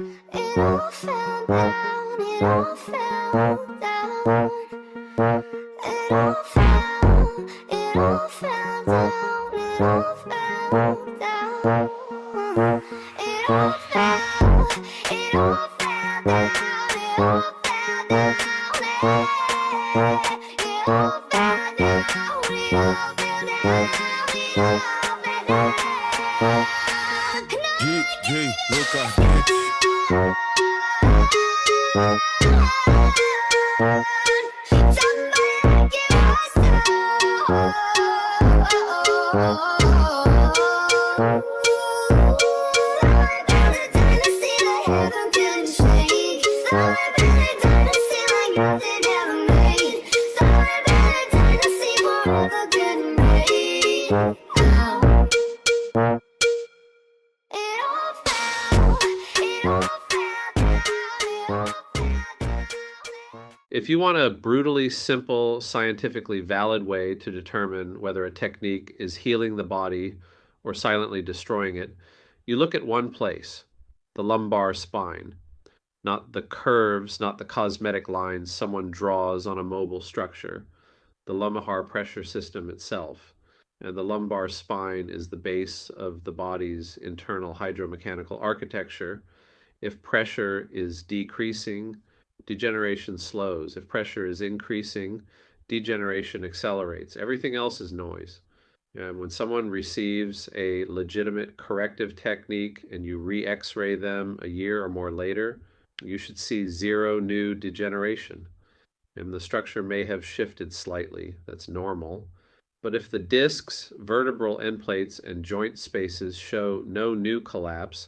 It all fell down, it all fell down. It all fell, it all fell down, it all fell down. It all fell, it all fell down, it all fell down. It all fell down, it all fell down, it all fell down. G, Lucas, bitch. If you want a brutally simple, scientifically valid way to determine whether a technique is healing the body or silently destroying it, you look at one place, the lumbar spine, not the curves, not the cosmetic lines someone draws on a mobile structure, the lumbar pressure system itself. And the lumbar spine is the base of the body's internal hydromechanical architecture. If pressure is decreasing, degeneration slows. If pressure is increasing, degeneration accelerates. Everything else is noise. And when someone receives a legitimate corrective technique and you re-X-ray them a year or more later, you should see zero new degeneration. And the structure may have shifted slightly. That's normal. But if the discs, vertebral end plates, and joint spaces show no new collapse,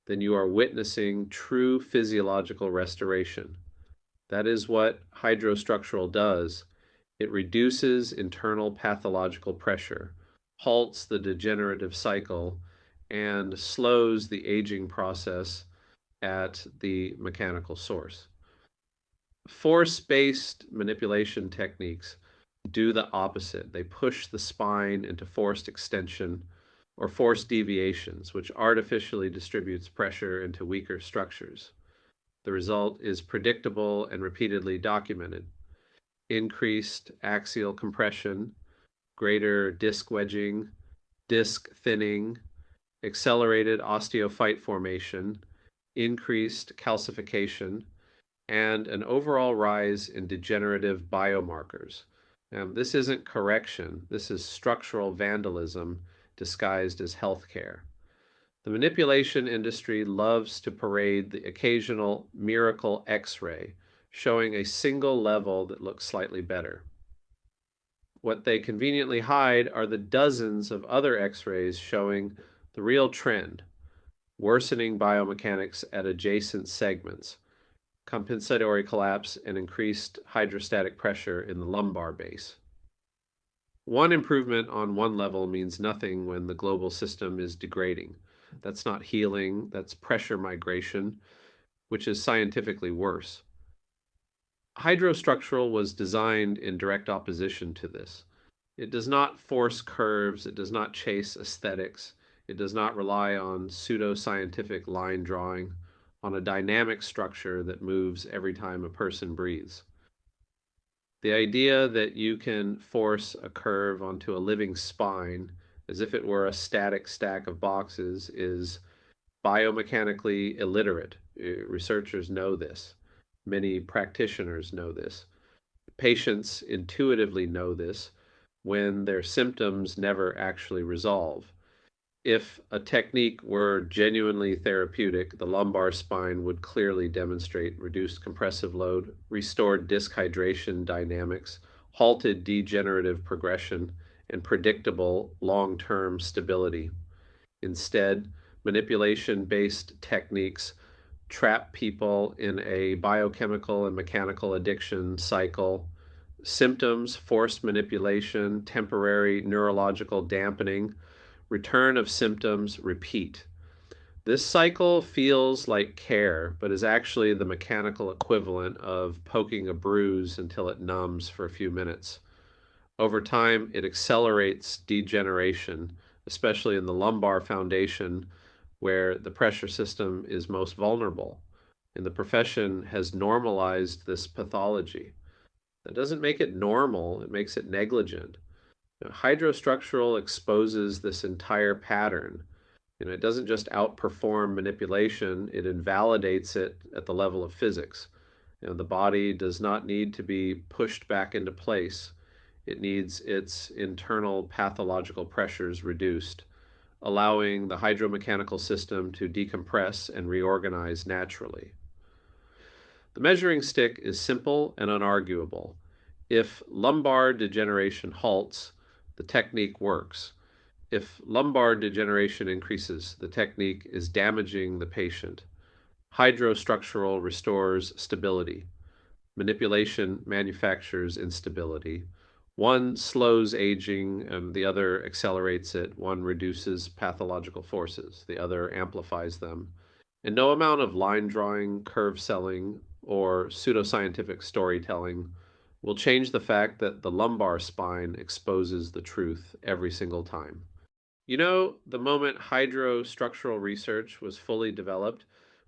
then you are witnessing true physiological restoration. That is what hydrostructural does. It reduces internal pathological pressure, halts the degenerative cycle, and slows the aging process at the mechanical source. Force-based manipulation techniques do the opposite. They push the spine into forced extension or forced deviations, which artificially distributes pressure into weaker structures. The result is predictable and repeatedly documented. Increased axial compression, greater disc wedging, disc thinning, accelerated osteophyte formation, increased calcification, and an overall rise in degenerative biomarkers. This isn't correction, this is structural vandalism disguised as healthcare. The manipulation industry loves to parade the occasional miracle X-ray, showing a single level that looks slightly better. What they conveniently hide are the dozens of other X-rays showing the real trend, worsening biomechanics at adjacent segments, compensatory collapse, and increased hydrostatic pressure in the lumbar base. One improvement on one level means nothing when the global system is degrading. That's not healing, that's pressure migration, which is scientifically worse. Hydrostructural was designed in direct opposition to this. It does not force curves, it does not chase aesthetics, it does not rely on pseudo-scientific line drawing, on a dynamic structure that moves every time a person breathes. The idea that you can force a curve onto a living spine as if it were a static stack of boxes is biomechanically illiterate. Researchers know this. Many practitioners know this. Patients intuitively know this when their symptoms never actually resolve. If a technique were genuinely therapeutic, the lumbar spine would clearly demonstrate reduced compressive load, restored disc hydration dynamics, halted degenerative progression, and predictable long-term stability. Instead, manipulation-based techniques trap people in a biochemical and mechanical addiction cycle. Symptoms, forced manipulation, temporary neurological dampening, return of symptoms, repeat. This cycle feels like care, but is actually the mechanical equivalent of poking a bruise until it numbs for a few minutes. Over time, it accelerates degeneration, especially in the lumbar foundation, where the pressure system is most vulnerable. And the profession has normalized this pathology. That doesn't make it normal, it makes it negligent. Hydrostructural exposes this entire pattern. It doesn't just outperform manipulation, it invalidates it at the level of physics. The body does not need to be pushed back into place. It needs its internal pathological pressures reduced, allowing the hydromechanical system to decompress and reorganize naturally. The measuring stick is simple and unarguable. If lumbar degeneration halts, the technique works. If lumbar degeneration increases, the technique is damaging the patient. Hydrostructural restores stability. Manipulation manufactures instability. One slows aging and the other accelerates it. One reduces pathological forces, the other amplifies them. And no amount of line drawing, curve selling, or pseudoscientific storytelling will change the fact that the lumbar spine exposes the truth every single time. The moment hydrostructural research was fully developed,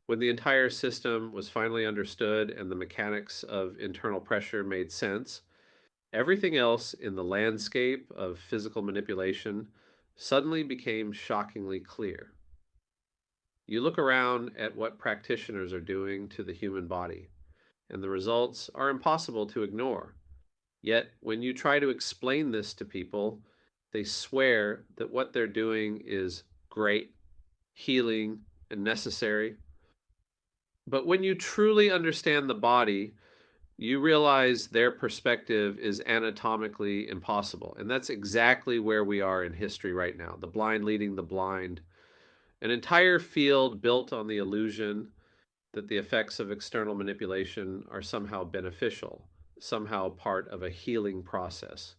when the entire system was finally understood and the mechanics of internal pressure made sense, everything else in the landscape of physical manipulation suddenly became shockingly clear. You look around at what practitioners are doing to the human body, and the results are impossible to ignore. Yet, when you try to explain this to people, they swear that what they're doing is great, healing, and necessary. But when you truly understand the body, you realize their perspective is anatomically impossible. And that's exactly where we are in history right now, the blind leading the blind. An entire field built on the illusion that the effects of external manipulation are somehow beneficial, somehow part of a healing process,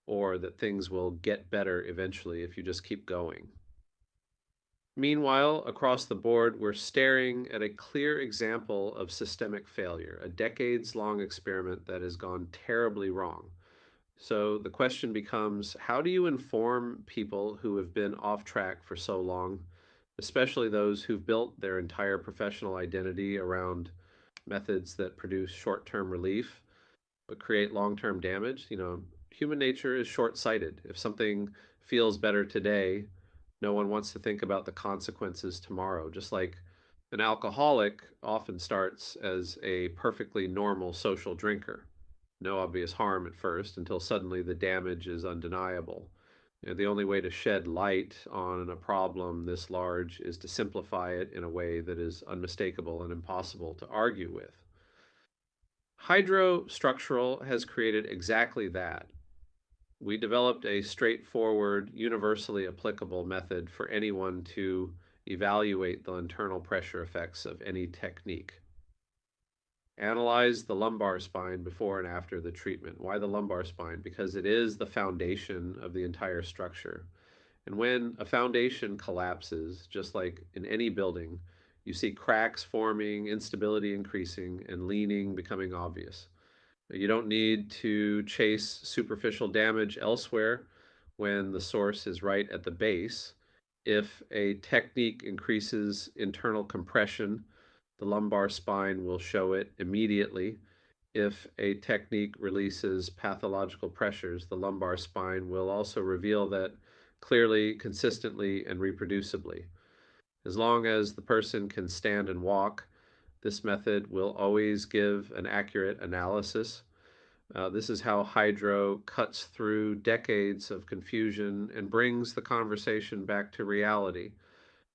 or that things will get better eventually if you just keep going. Meanwhile, across the board, we're staring at a clear example of systemic failure, a decades long experiment that has gone terribly wrong. So the question becomes, how do you inform people who have been off track for so long, especially those who've built their entire professional identity around methods that produce short term relief but create long term damage? Human nature is short sighted. If something feels better today, no one wants to think about the consequences tomorrow. Just like an alcoholic often starts as a perfectly normal social drinker. No obvious harm at first until suddenly the damage is undeniable. The only way to shed light on a problem this large is to simplify it in a way that is unmistakable and impossible to argue with. Hydrostructural has created exactly that. We developed a straightforward, universally applicable method for anyone to evaluate the internal pressure effects of any technique. Analyze the lumbar spine before and after the treatment. Why the lumbar spine? Because it is the foundation of the entire structure. And when a foundation collapses, just like in any building, you see cracks forming, instability increasing, and leaning becoming obvious. You don't need to chase superficial damage elsewhere when the source is right at the base. If a technique increases internal compression, the lumbar spine will show it immediately. If a technique releases pathological pressures, the lumbar spine will also reveal that clearly, consistently, and reproducibly. As long as the person can stand and walk, this method will always give an accurate analysis. This is how Hydro cuts through decades of confusion and brings the conversation back to reality.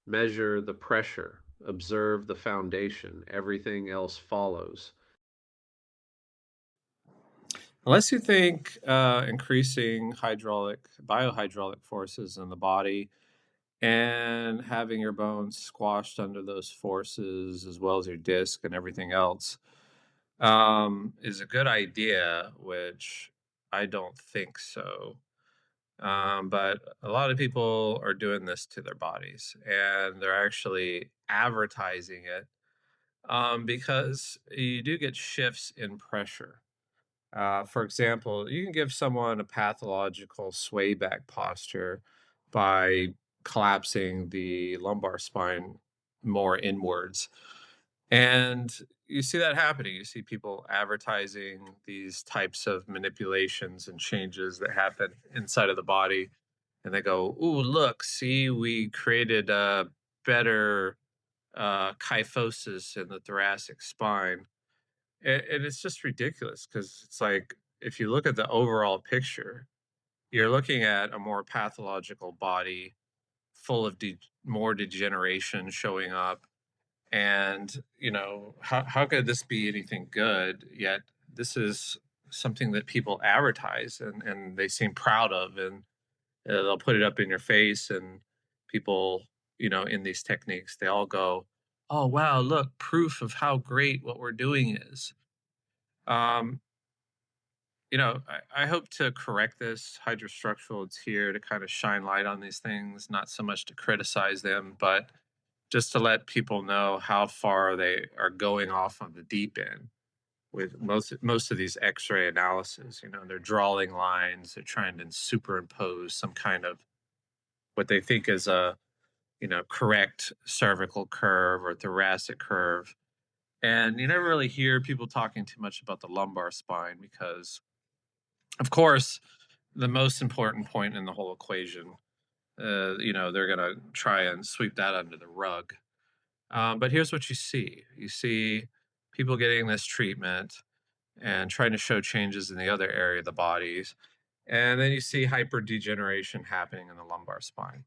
Measure the pressure, observe the foundation, everything else follows. Unless you think increasing biohydraulic forces in the body and having your bones squashed under those forces, as well as your disc and everything else, is a good idea, which I don't think so. But a lot of people are doing this to their bodies and they're actually advertising it because you do get shifts in pressure. For example, you can give someone a pathological sway back posture by collapsing the lumbar spine more inwards. And you see that happening. You see people advertising these types of manipulations and changes that happen inside of the body. And they go, "Ooh, look, see, we created a better kyphosis in the thoracic spine." And it's just ridiculous because it's like, if you look at the overall picture, you're looking at a more pathological body full of more degeneration showing up. And, how could this be anything good? Yet this is something that people advertise and they seem proud of. And they'll put it up in your face. And people, in these techniques, they all go, "Oh, wow, look, proof of how great what we're doing is." Um, I hope to correct this. Hydrostructural, it's here to kind of shine light on these things, not so much to criticize them, but just to let people know how far they are going off on the deep end with most of these X-ray analysis. They're drawing lines, they're trying to superimpose some kind of what they think is a correct cervical curve or thoracic curve. And you never really hear people talking too much about the lumbar spine because, of course, the most important point in the whole equation, they're going to try and sweep that under the rug. But here's what you see. You see people getting this treatment and trying to show changes in the other area of the bodies. And then you see hyperdegeneration happening in the lumbar spine.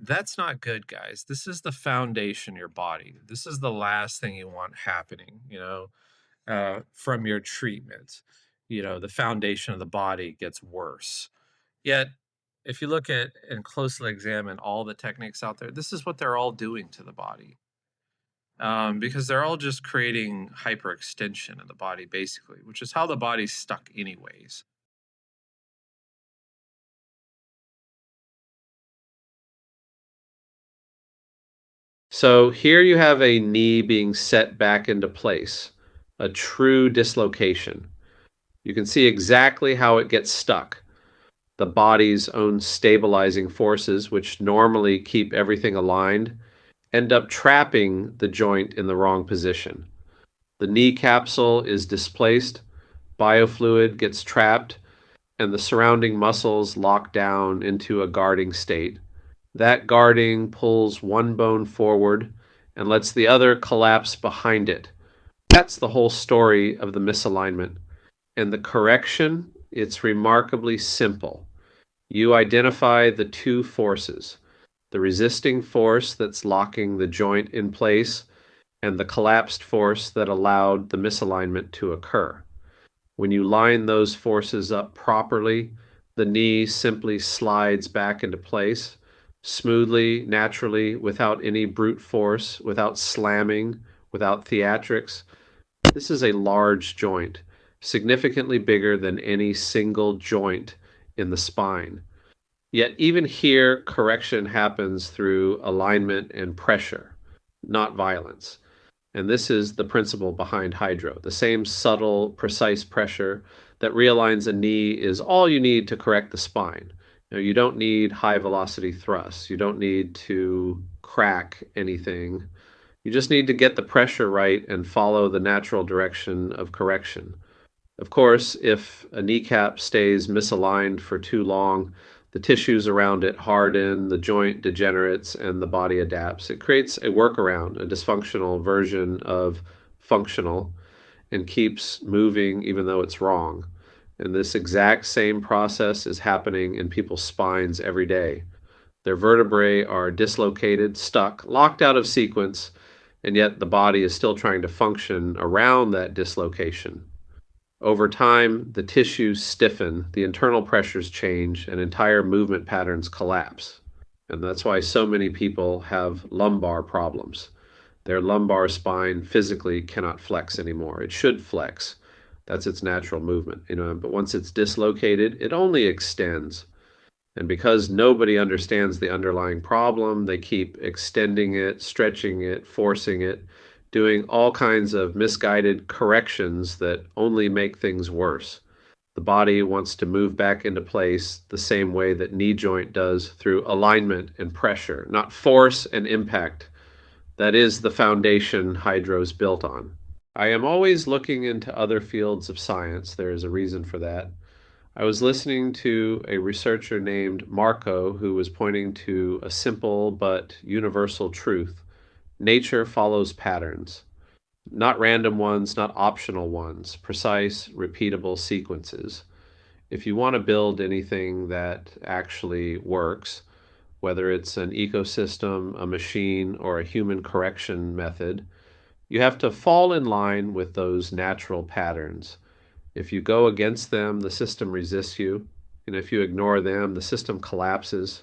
That's not good, guys. This is the foundation of your body. This is the last thing you want happening, from your treatment. The foundation of the body gets worse. Yet, if you look at and closely examine all the techniques out there, this is what they're all doing to the body. Because they're all just creating hyperextension in the body, basically, which is how the body's stuck, anyways. So here you have a knee being set back into place, a true dislocation. You can see exactly how it gets stuck. The body's own stabilizing forces, which normally keep everything aligned, end up trapping the joint in the wrong position. The knee capsule is displaced, biofluid gets trapped, and the surrounding muscles lock down into a guarding state. That guarding pulls one bone forward and lets the other collapse behind it. That's the whole story of the misalignment. And the correction, it's remarkably simple. You identify the two forces, the resisting force that's locking the joint in place and the collapsed force that allowed the misalignment to occur. When you line those forces up properly, the knee simply slides back into place, smoothly, naturally, without any brute force, without slamming, without theatrics. This is a large joint, significantly bigger than any single joint in the spine. Yet even here, correction happens through alignment and pressure, not violence. And this is the principle behind hydro. The same subtle, precise pressure that realigns a knee is all you need to correct the spine. You don't need high velocity thrusts. You don't need to crack anything. You just need to get the pressure right and follow the natural direction of correction. Of course, if a kneecap stays misaligned for too long, the tissues around it harden, the joint degenerates, and the body adapts. It creates a workaround, a dysfunctional version of functional, and keeps moving even though it's wrong. And this exact same process is happening in people's spines every day. Their vertebrae are dislocated, stuck, locked out of sequence, and yet the body is still trying to function around that dislocation. Over time, the tissues stiffen, the internal pressures change, and entire movement patterns collapse. And that's why so many people have lumbar problems. Their lumbar spine physically cannot flex anymore. It should flex. That's its natural movement, but once it's dislocated, it only extends. And because nobody understands the underlying problem, they keep extending it, stretching it, forcing it, doing all kinds of misguided corrections that only make things worse. The body wants to move back into place the same way that knee joint does, through alignment and pressure, not force and impact. That is the foundation hydro's built on. I am always looking into other fields of science. There is a reason for that. I was listening to a researcher named Marco who was pointing to a simple but universal truth. Nature follows patterns, not random ones, not optional ones, precise, repeatable sequences. If you want to build anything that actually works, whether it's an ecosystem, a machine, or a human correction method, you have to fall in line with those natural patterns. If you go against them, the system resists you. And if you ignore them, the system collapses.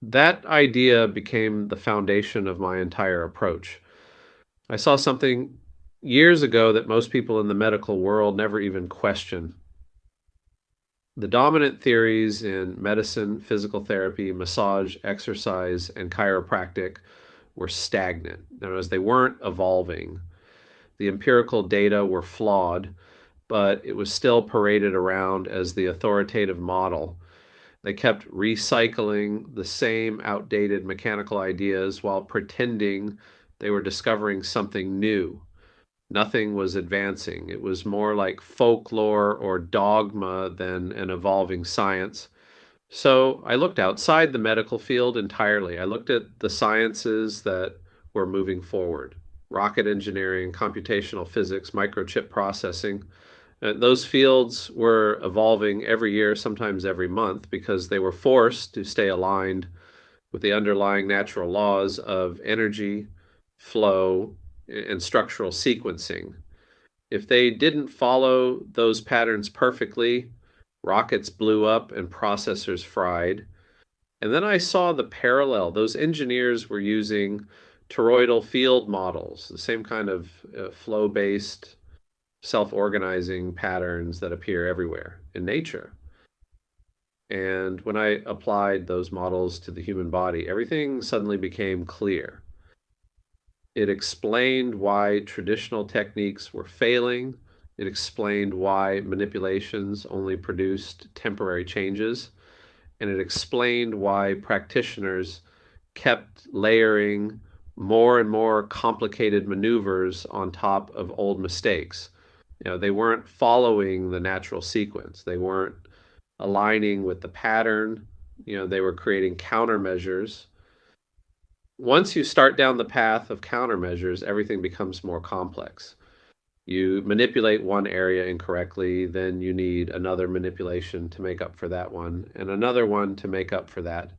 That idea became the foundation of my entire approach. I saw something years ago that most people in the medical world never even question. The dominant theories in medicine, physical therapy, massage, exercise, and chiropractic were stagnant. In other words, they weren't evolving. The empirical data were flawed, but it was still paraded around as the authoritative model. They kept recycling the same outdated mechanical ideas while pretending they were discovering something new. Nothing was advancing. It was more like folklore or dogma than an evolving science. So I looked outside the medical field entirely. I looked at the sciences that were moving forward: rocket engineering, computational physics, microchip processing. Those fields were evolving every year, sometimes every month, because they were forced to stay aligned with the underlying natural laws of energy, flow, and structural sequencing. If they didn't follow those patterns perfectly, rockets blew up and processors fried. And then I saw the parallel. Those engineers were using toroidal field models, the same kind of flow-based, self-organizing patterns that appear everywhere in nature. And when I applied those models to the human body, everything suddenly became clear. It explained why traditional techniques were failing. It explained why manipulations only produced temporary changes. And it explained why practitioners kept layering more and more complicated maneuvers on top of old mistakes. They weren't following the natural sequence. They weren't aligning with the pattern. They were creating countermeasures. Once you start down the path of countermeasures, everything becomes more complex. You manipulate one area incorrectly, then you need another manipulation to make up for that one, and another one to make up for that,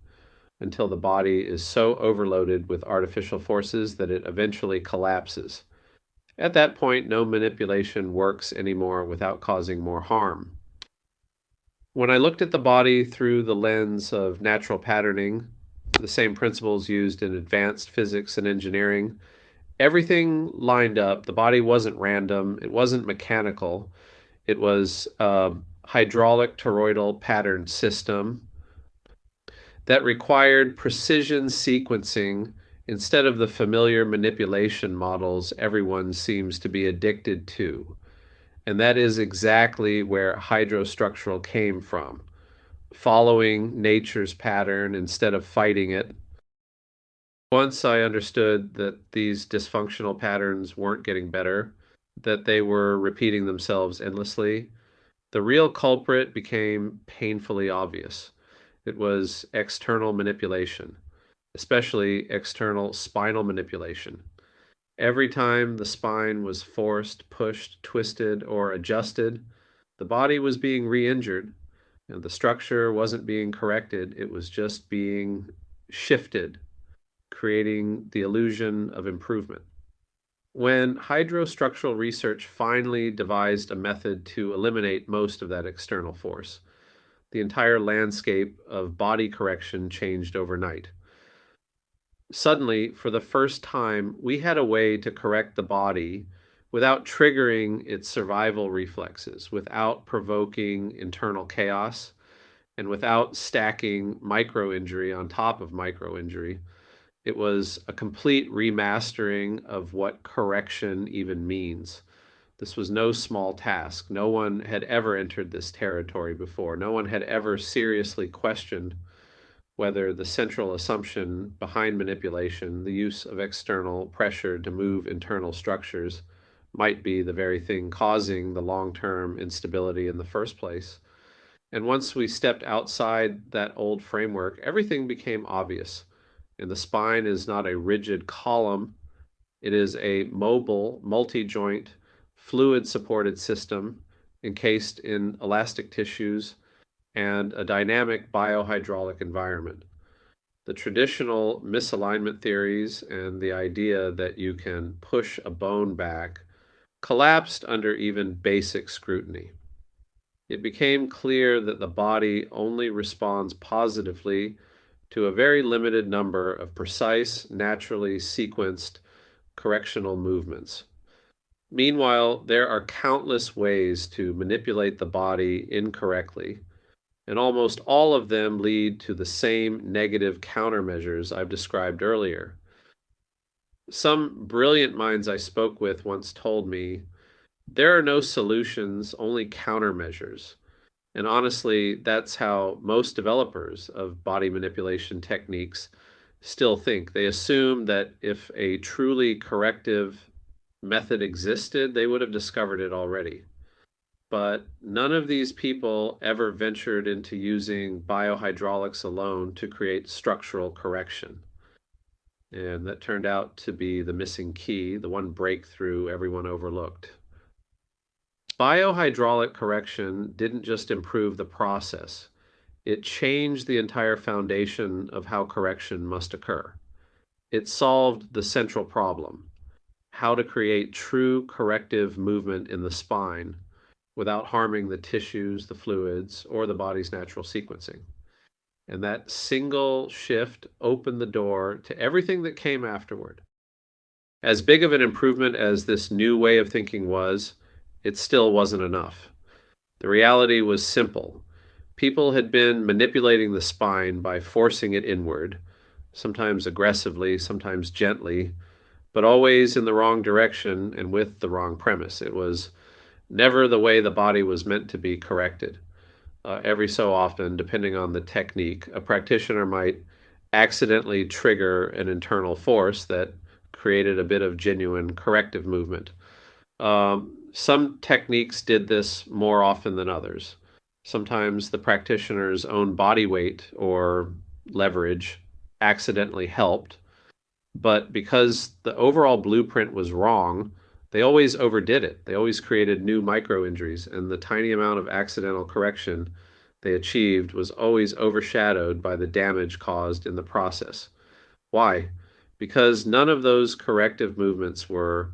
until the body is so overloaded with artificial forces that it eventually collapses. At that point, no manipulation works anymore without causing more harm. When I looked at the body through the lens of natural patterning, the same principles used in advanced physics and engineering, everything lined up. The body wasn't random, it wasn't mechanical. It was a hydraulic toroidal pattern system that required precision sequencing instead of the familiar manipulation models everyone seems to be addicted to. And that is exactly where hydrostructural came from, following nature's pattern instead of fighting it. Once I understood that these dysfunctional patterns weren't getting better, that they were repeating themselves endlessly, the real culprit became painfully obvious. It was external manipulation, especially external spinal manipulation. Every time the spine was forced, pushed, twisted, or adjusted, the body was being re-injured, and the structure wasn't being corrected, it was just being shifted, creating the illusion of improvement. When hydrostructural research finally devised a method to eliminate most of that external force, the entire landscape of body correction changed overnight. Suddenly, for the first time, we had a way to correct the body without triggering its survival reflexes, without provoking internal chaos, and without stacking micro injury on top of micro injury. It was a complete remastering of what correction even means. This was no small task. No one had ever entered this territory before. No one had ever seriously questioned whether the central assumption behind manipulation, the use of external pressure to move internal structures, might be the very thing causing the long-term instability in the first place. And once we stepped outside that old framework, everything became obvious. And the spine is not a rigid column, it is a mobile, multi-joint, fluid-supported system encased in elastic tissues and a dynamic biohydraulic environment. The traditional misalignment theories and the idea that you can push a bone back collapsed under even basic scrutiny. It became clear that the body only responds positively to a very limited number of precise, naturally sequenced correctional movements. Meanwhile, there are countless ways to manipulate the body incorrectly, and almost all of them lead to the same negative countermeasures I've described earlier. Some brilliant minds I spoke with once told me, there are no solutions, only countermeasures. And honestly, that's how most developers of body manipulation techniques still think. They assume that if a truly corrective method existed, they would have discovered it already. But none of these people ever ventured into using biohydraulics alone to create structural correction. And that turned out to be the missing key, the one breakthrough everyone overlooked. Biohydraulic correction didn't just improve the process, it changed the entire foundation of how correction must occur. It solved the central problem, how to create true corrective movement in the spine without harming the tissues, the fluids, or the body's natural sequencing. And that single shift opened the door to everything that came afterward. As big of an improvement as this new way of thinking was, it still wasn't enough. The reality was simple. People had been manipulating the spine by forcing it inward, sometimes aggressively, sometimes gently, but always in the wrong direction and with the wrong premise. It was never the way the body was meant to be corrected. Every so often, depending on the technique, a practitioner might accidentally trigger an internal force that created a bit of genuine corrective movement. Some techniques did this more often than others. Sometimes the practitioner's own body weight or leverage accidentally helped, but because the overall blueprint was wrong, they always overdid it. They always created new micro injuries, and the tiny amount of accidental correction they achieved was always overshadowed by the damage caused in the process. Why? Because none of those corrective movements were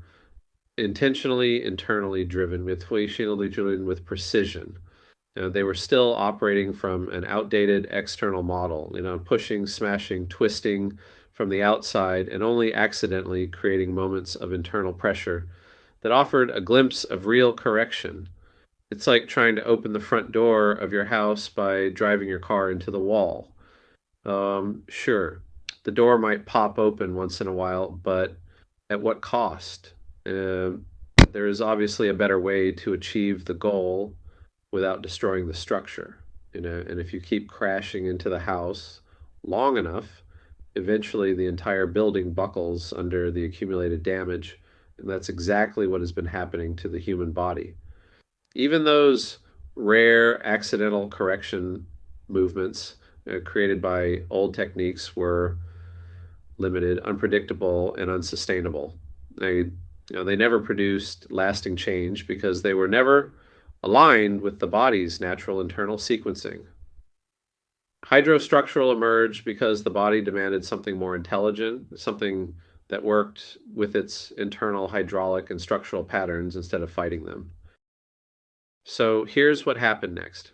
intentionally internally driven with precision. They were still operating from an outdated external model, pushing, smashing, twisting from the outside, and only accidentally creating moments of internal pressure that offered a glimpse of real correction. It's like trying to open the front door of your house by driving your car into the wall. Sure, the door might pop open once in a while, but at what cost? There is obviously a better way to achieve the goal without destroying the structure. And if you keep crashing into the house long enough, eventually the entire building buckles under the accumulated damage. And that's exactly what has been happening to the human body. Even those rare accidental correction movements created by old techniques were limited, unpredictable, and unsustainable. They never produced lasting change because they were never aligned with the body's natural internal sequencing. Hydrostructural emerged because the body demanded something more intelligent, something that worked with its internal hydraulic and structural patterns instead of fighting them. So here's what happened next.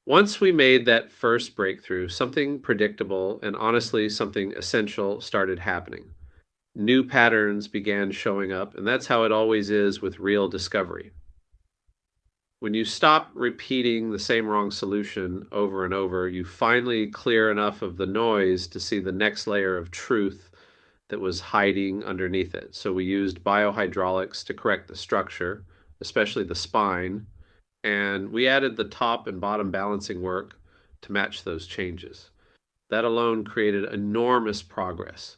Once we made that first breakthrough, something predictable and honestly something essential started happening. New patterns began showing up, and that's how it always is with real discovery. When you stop repeating the same wrong solution over and over, you finally clear enough of the noise to see the next layer of truth that was hiding underneath it. So we used biohydraulics to correct the structure, especially the spine, and we added the top and bottom balancing work to match those changes. That alone created enormous progress.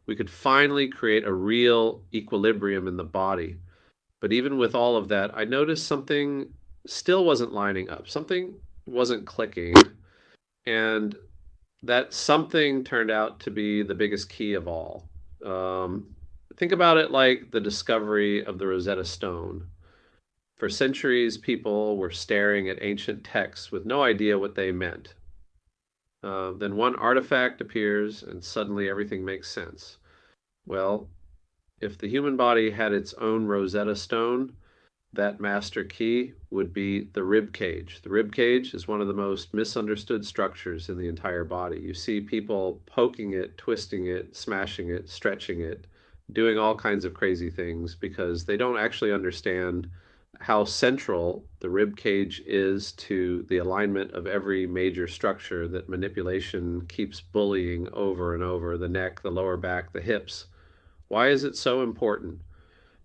We could finally create a real equilibrium in the body. But even with all of that, I noticed something still wasn't lining up. Something wasn't clicking. And that something turned out to be the biggest key of all. Think about it like the discovery of the Rosetta Stone. For centuries, people were staring at ancient texts with no idea what they meant. Then one artifact appears, and suddenly everything makes sense. Well, if the human body had its own Rosetta Stone, that master key would be the rib cage. The rib cage is one of the most misunderstood structures in the entire body. You see people poking it, twisting it, smashing it, stretching it, doing all kinds of crazy things because they don't actually understand how central the rib cage is to the alignment of every major structure that manipulation keeps bullying over and over: the neck, the lower back, the hips. Why is it so important?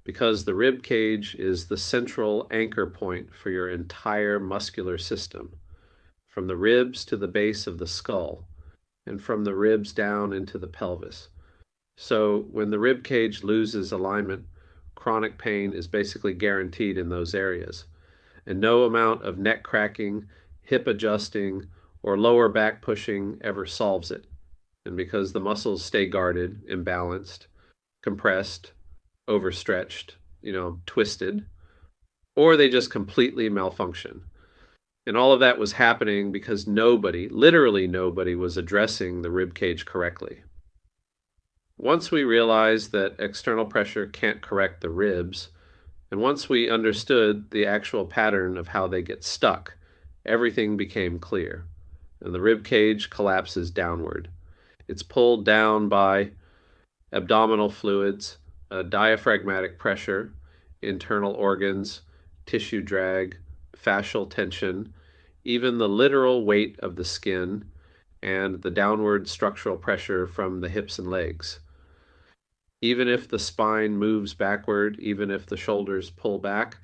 Because the rib cage is the central anchor point for your entire muscular system, from the ribs to the base of the skull, and from the ribs down into the pelvis. So when the rib cage loses alignment, chronic pain is basically guaranteed in those areas. And no amount of neck cracking, hip adjusting, or lower back pushing ever solves it. And because the muscles stay guarded, imbalanced, compressed, overstretched, twisted, or they just completely malfunction. And all of that was happening because nobody, literally nobody, was addressing the rib cage correctly. Once we realized that external pressure can't correct the ribs, and once we understood the actual pattern of how they get stuck, everything became clear. And the rib cage collapses downward. It's pulled down by abdominal fluids, diaphragmatic pressure, internal organs, tissue drag, fascial tension, even the literal weight of the skin, and the downward structural pressure from the hips and legs. Even if the spine moves backward, even if the shoulders pull back,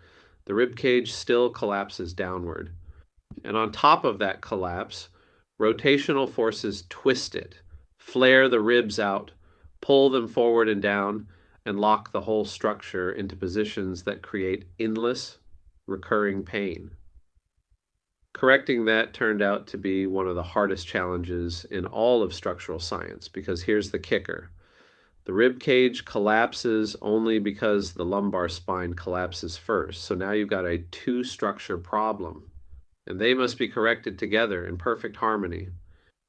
the rib cage still collapses downward. And on top of that collapse, rotational forces twist it, flare the ribs out, pull them forward and down, and lock the whole structure into positions that create endless, recurring pain. Correcting that turned out to be one of the hardest challenges in all of structural science, because here's the kicker. The rib cage collapses only because the lumbar spine collapses first. So now you've got a two-structure problem, and they must be corrected together in perfect harmony.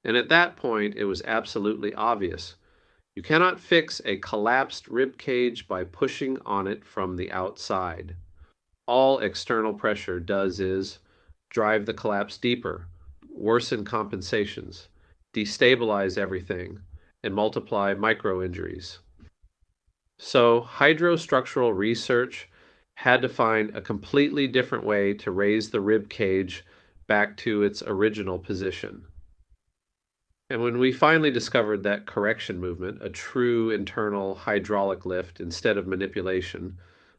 And at that point, it was absolutely obvious. You cannot fix a collapsed rib cage by pushing on it from the outside. All external pressure does is drive the collapse deeper, worsen compensations, destabilize everything, and multiply micro-injuries. So hydrostructural research had to find a completely different way to raise the rib cage back to its original position. And when we finally discovered that correction movement, a true internal hydraulic lift instead of manipulation,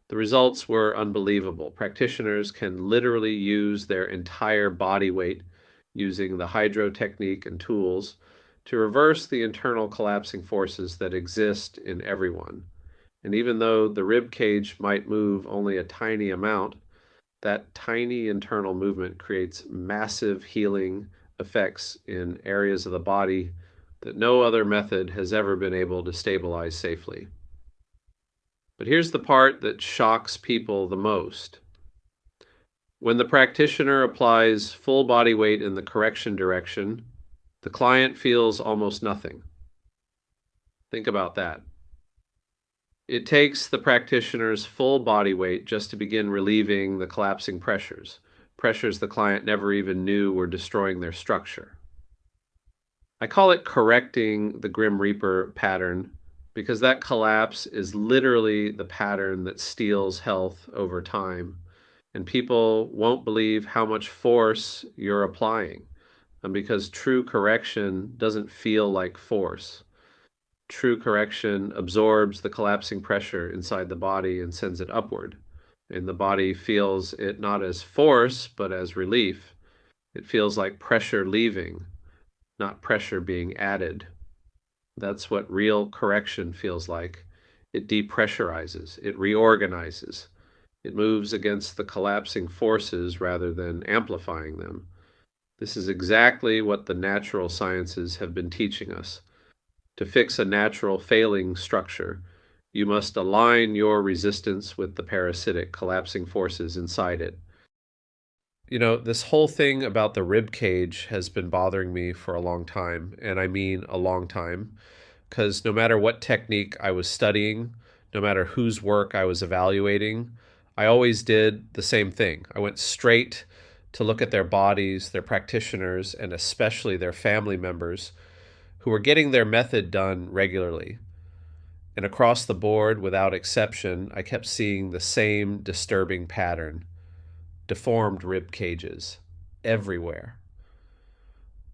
the results were unbelievable. Practitioners can literally use their entire body weight using the hydro technique and tools to reverse the internal collapsing forces that exist in everyone. And even though the rib cage might move only a tiny amount, that tiny internal movement creates massive healing effects in areas of the body that no other method has ever been able to stabilize safely. But here's the part that shocks people the most. When the practitioner applies full body weight in the correction direction, the client feels almost nothing. Think about that. It takes the practitioner's full body weight just to begin relieving the collapsing pressures, pressures the client never even knew were destroying their structure. I call it correcting the Grim Reaper pattern because that collapse is literally the pattern that steals health over time. And people won't believe how much force you're applying. And because true correction doesn't feel like force. True correction absorbs the collapsing pressure inside the body and sends it upward. And the body feels it not as force, but as relief. It feels like pressure leaving, not pressure being added. That's what real correction feels like. It depressurizes, it reorganizes, it moves against the collapsing forces rather than amplifying them. This is exactly what the natural sciences have been teaching us. To fix a natural failing structure, you must align your resistance with the parasitic collapsing forces inside it. You know, this whole thing about the rib cage has been bothering me for a long time, and I mean a long time, because no matter what technique I was studying, no matter whose work I was evaluating, I always did the same thing. I went straight to look at their bodies, their practitioners, and especially their family members who were getting their method done regularly. And across the board, without exception, I kept seeing the same disturbing pattern: deformed rib cages everywhere.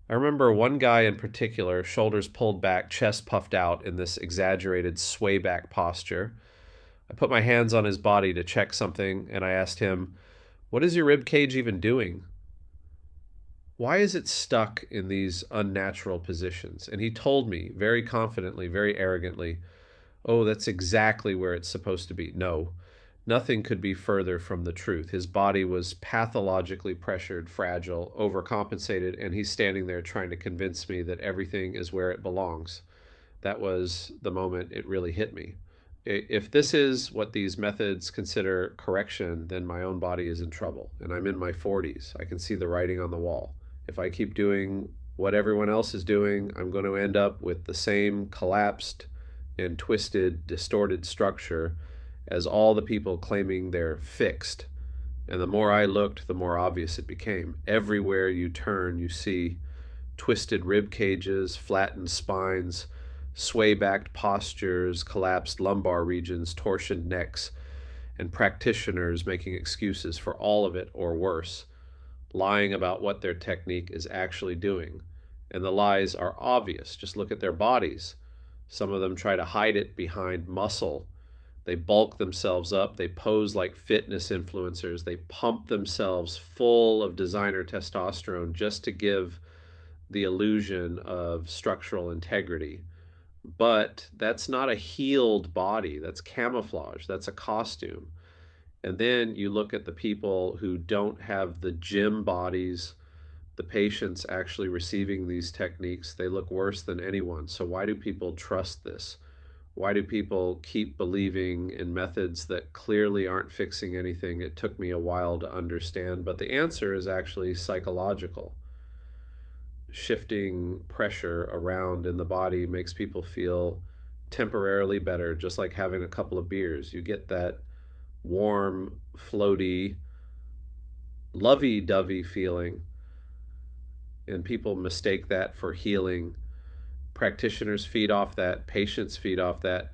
I remember one guy in particular, shoulders pulled back, chest puffed out in this exaggerated sway back posture. I put my hands on his body to check something, and I asked him, "What is your rib cage even doing? Why is it stuck in these unnatural positions?" And he told me very confidently, very arrogantly, "Oh, that's exactly where it's supposed to be." No, nothing could be further from the truth. His body was pathologically pressured, fragile, overcompensated, and he's standing there trying to convince me that everything is where it belongs. That was the moment it really hit me. If this is what these methods consider correction, then my own body is in trouble. And I'm in my 40s. I can see the writing on the wall. If I keep doing what everyone else is doing, I'm going to end up with the same collapsed and twisted, distorted structure as all the people claiming they're fixed. And the more I looked, the more obvious it became. Everywhere you turn, you see twisted rib cages, flattened spines, sway backed postures, collapsed lumbar regions, torsioned necks, and practitioners making excuses for all of it or worse, lying about what their technique is actually doing. And the lies are obvious. Just look at their bodies. Some of them try to hide it behind muscle. They bulk themselves up. They pose like fitness influencers. They pump themselves full of designer testosterone just to give the illusion of structural integrity. But that's not a healed body. That's camouflage. That's a costume. And then you look at the people who don't have the gym bodies, the patients actually receiving these techniques, they look worse than anyone. So why do people trust this? Why do people keep believing in methods that clearly aren't fixing anything? It took me a while to understand, but the answer is actually psychological. Shifting pressure around in the body makes people feel temporarily better, just like having a couple of beers. You get that warm, floaty, lovey dovey feeling, and people mistake that for healing. Practitioners feed off that, patients feed off that.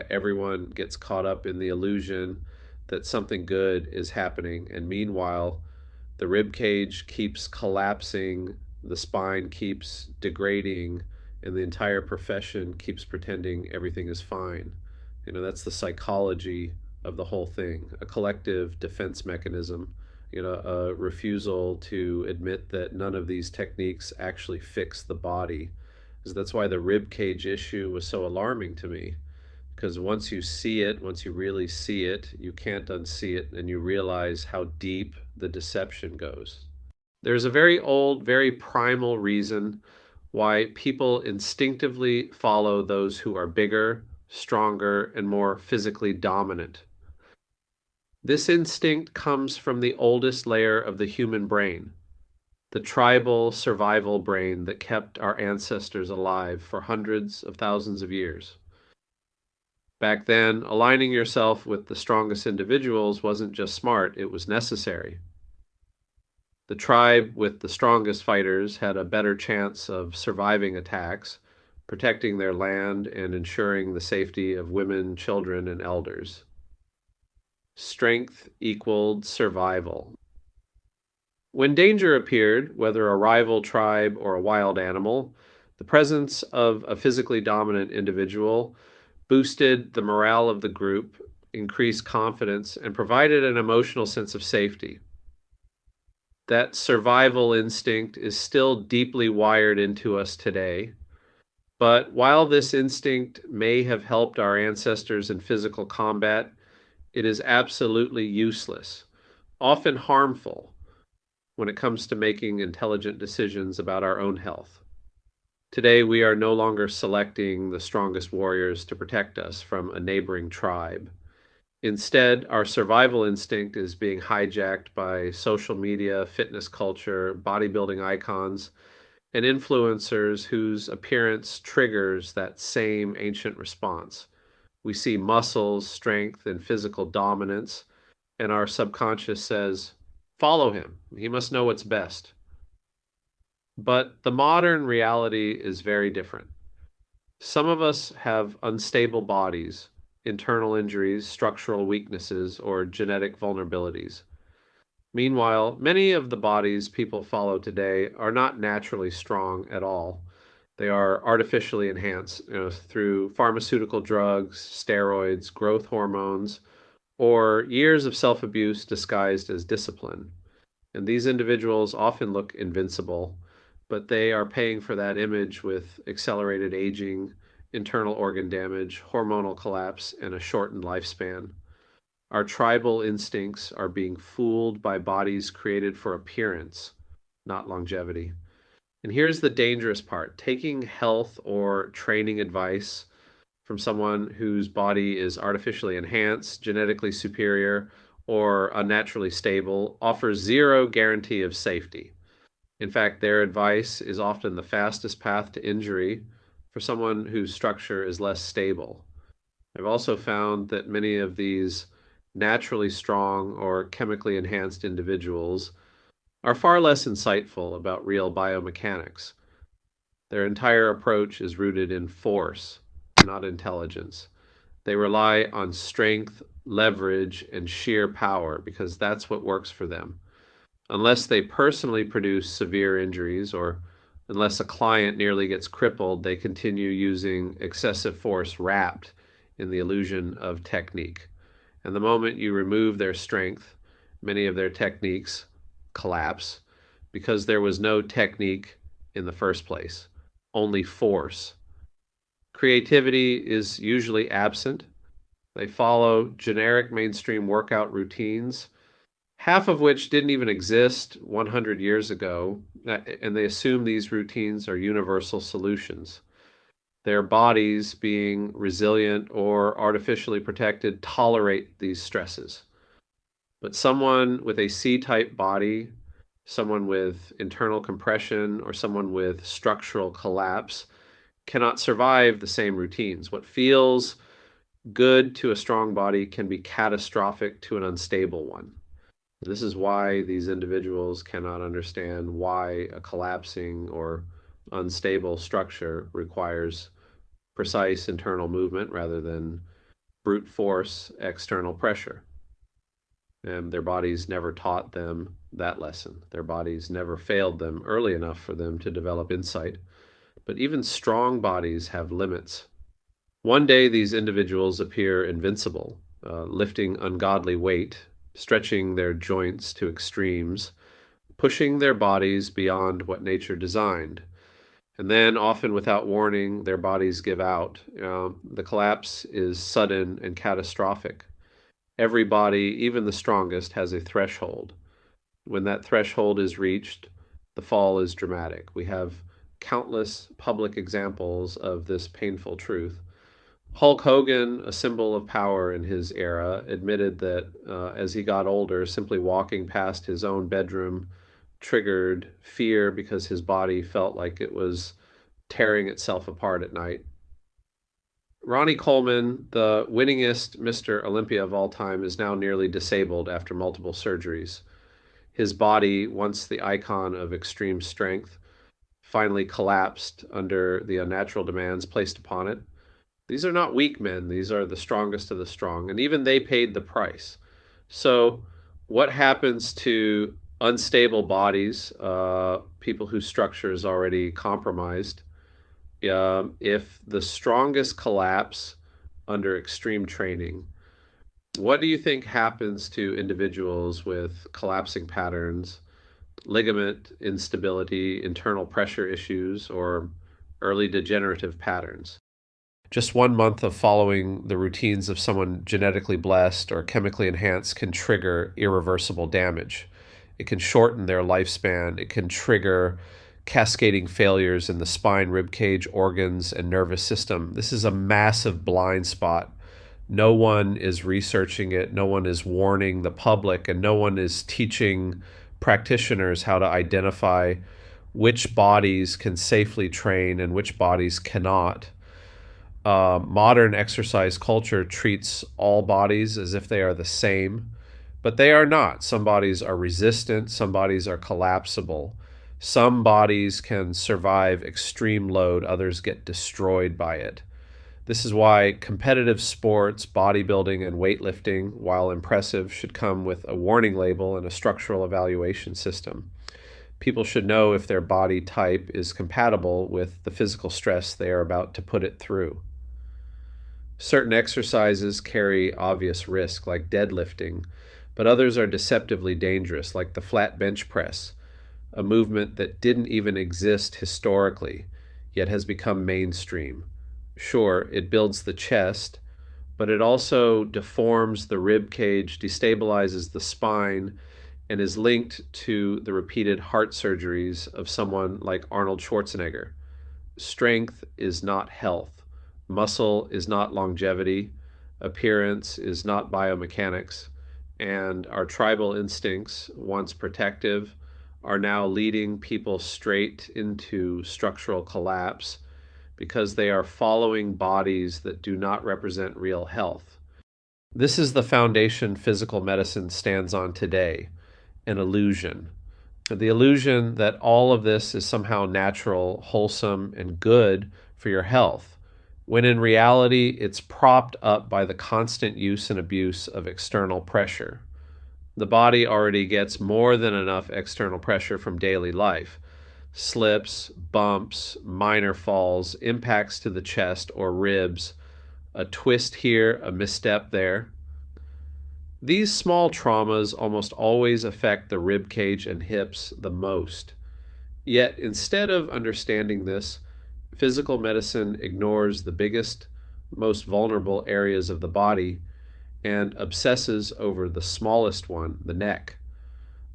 Everyone gets caught up in the illusion that something good is happening, and meanwhile, the rib cage keeps collapsing, the spine keeps degrading, and the entire profession keeps pretending everything is fine. You know, that's the psychology of the whole thing, a collective defense mechanism, you know, a refusal to admit that none of these techniques actually fix the body. Because that's why the rib cage issue was so alarming to me. Because once you see it, once you really see it, you can't unsee it, and you realize how deep the deception goes. There's a very old, very primal reason why people instinctively follow those who are bigger, stronger, and more physically dominant. This instinct comes from the oldest layer of the human brain, the tribal survival brain that kept our ancestors alive for hundreds of thousands of years. Back then, aligning yourself with the strongest individuals wasn't just smart, it was necessary. The tribe with the strongest fighters had a better chance of surviving attacks, protecting their land, and ensuring the safety of women, children, and elders. Strength equaled survival. When danger appeared, whether a rival tribe or a wild animal, The presence of a physically dominant individual boosted the morale of the group, increased confidence, and provided an emotional sense of safety. That survival instinct is still deeply wired into us today. But while this instinct may have helped our ancestors in physical combat, it is absolutely useless, often harmful, when it comes to making intelligent decisions about our own health. Today, we are no longer selecting the strongest warriors to protect us from a neighboring tribe. Instead, our survival instinct is being hijacked by social media, fitness culture, bodybuilding icons, and influencers whose appearance triggers that same ancient response. We see muscles, strength, and physical dominance, and our subconscious says, follow him. He must know what's best. But the modern reality is very different. Some of us have unstable bodies, internal injuries, structural weaknesses, or genetic vulnerabilities. Meanwhile, many of the bodies people follow today are not naturally strong at all. They are artificially enhanced, through pharmaceutical drugs, steroids, growth hormones, or years of self-abuse disguised as discipline. And these individuals often look invincible, but they are paying for that image with accelerated aging, internal organ damage, hormonal collapse, and a shortened lifespan. Our tribal instincts are being fooled by bodies created for appearance, not longevity. And here's the dangerous part: taking health or training advice from someone whose body is artificially enhanced, genetically superior, or unnaturally stable offers zero guarantee of safety. In fact, their advice is often the fastest path to injury for someone whose structure is less stable. I've also found that many of these naturally strong or chemically enhanced individuals are far less insightful about real biomechanics. Their entire approach is rooted in force, not intelligence. They rely on strength, leverage, and sheer power because that's what works for them. Unless they personally produce severe injuries or unless a client nearly gets crippled, they continue using excessive force wrapped in the illusion of technique. And the moment you remove their strength, many of their techniques collapse because there was no technique in the first place, only force. Creativity is usually absent. They follow generic mainstream workout routines, half of which didn't even exist 100 years ago, and they assume these routines are universal solutions. Their bodies, being resilient or artificially protected, tolerate these stresses. But someone with a C-type body, someone with internal compression, or someone with structural collapse cannot survive the same routines. What feels good to a strong body can be catastrophic to an unstable one. This is why these individuals cannot understand why a collapsing or unstable structure requires precise internal movement rather than brute force external pressure. And their bodies never taught them that lesson. Their bodies never failed them early enough for them to develop insight. But even strong bodies have limits. One day, these individuals appear invincible, lifting ungodly weight, stretching their joints to extremes, pushing their bodies beyond what nature designed. And then, often without warning, their bodies give out. The collapse is sudden and catastrophic. Every body, even the strongest, has a threshold. When that threshold is reached, the fall is dramatic. We have countless public examples of this painful truth. Hulk Hogan, a symbol of power in his era, admitted that as he got older, simply walking past his own bedroom triggered fear because his body felt like it was tearing itself apart at night. Ronnie Coleman, the winningest Mr. Olympia of all time, is now nearly disabled after multiple surgeries. His body, once the icon of extreme strength, finally collapsed under the unnatural demands placed upon it. These are not weak men, these are the strongest of the strong, and even they paid the price. So, what happens to unstable bodies, people whose structure is already compromised? If the strongest collapse under extreme training, what do you think happens to individuals with collapsing patterns, ligament instability, internal pressure issues, or early degenerative patterns? Just 1 month of following the routines of someone genetically blessed or chemically enhanced can trigger irreversible damage. It can shorten their lifespan. It can trigger cascading failures in the spine, rib cage, organs, and nervous system. This is a massive blind spot. No one is researching it. No one is warning the public, and no one is teaching practitioners how to identify which bodies can safely train and which bodies cannot. Modern exercise culture treats all bodies as if they are the same, but they are not. Some bodies are resistant, some bodies are collapsible. Some bodies can survive extreme load, others get destroyed by it. This is why competitive sports, bodybuilding, and weightlifting, while impressive, should come with a warning label and a structural evaluation system. People should know if their body type is compatible with the physical stress they are about to put it through. Certain exercises carry obvious risk, like deadlifting, but others are deceptively dangerous, like the flat bench press, a movement that didn't even exist historically, yet has become mainstream. Sure, it builds the chest, but it also deforms the rib cage, destabilizes the spine, and is linked to the repeated heart surgeries of someone like Arnold Schwarzenegger. Strength is not health. Muscle is not longevity. Appearance is not biomechanics. And our tribal instincts, once protective, are now leading people straight into structural collapse because they are following bodies that do not represent real health. This is the foundation physical medicine stands on today, an illusion. The illusion that all of this is somehow natural, wholesome, and good for your health, when in reality it's propped up by the constant use and abuse of external pressure. The body already gets more than enough external pressure from daily life. Slips, bumps, minor falls, impacts to the chest or ribs, a twist here, a misstep there. These small traumas almost always affect the rib cage and hips the most. Yet, instead of understanding this, physical medicine ignores the biggest, most vulnerable areas of the body and obsesses over the smallest one, the neck.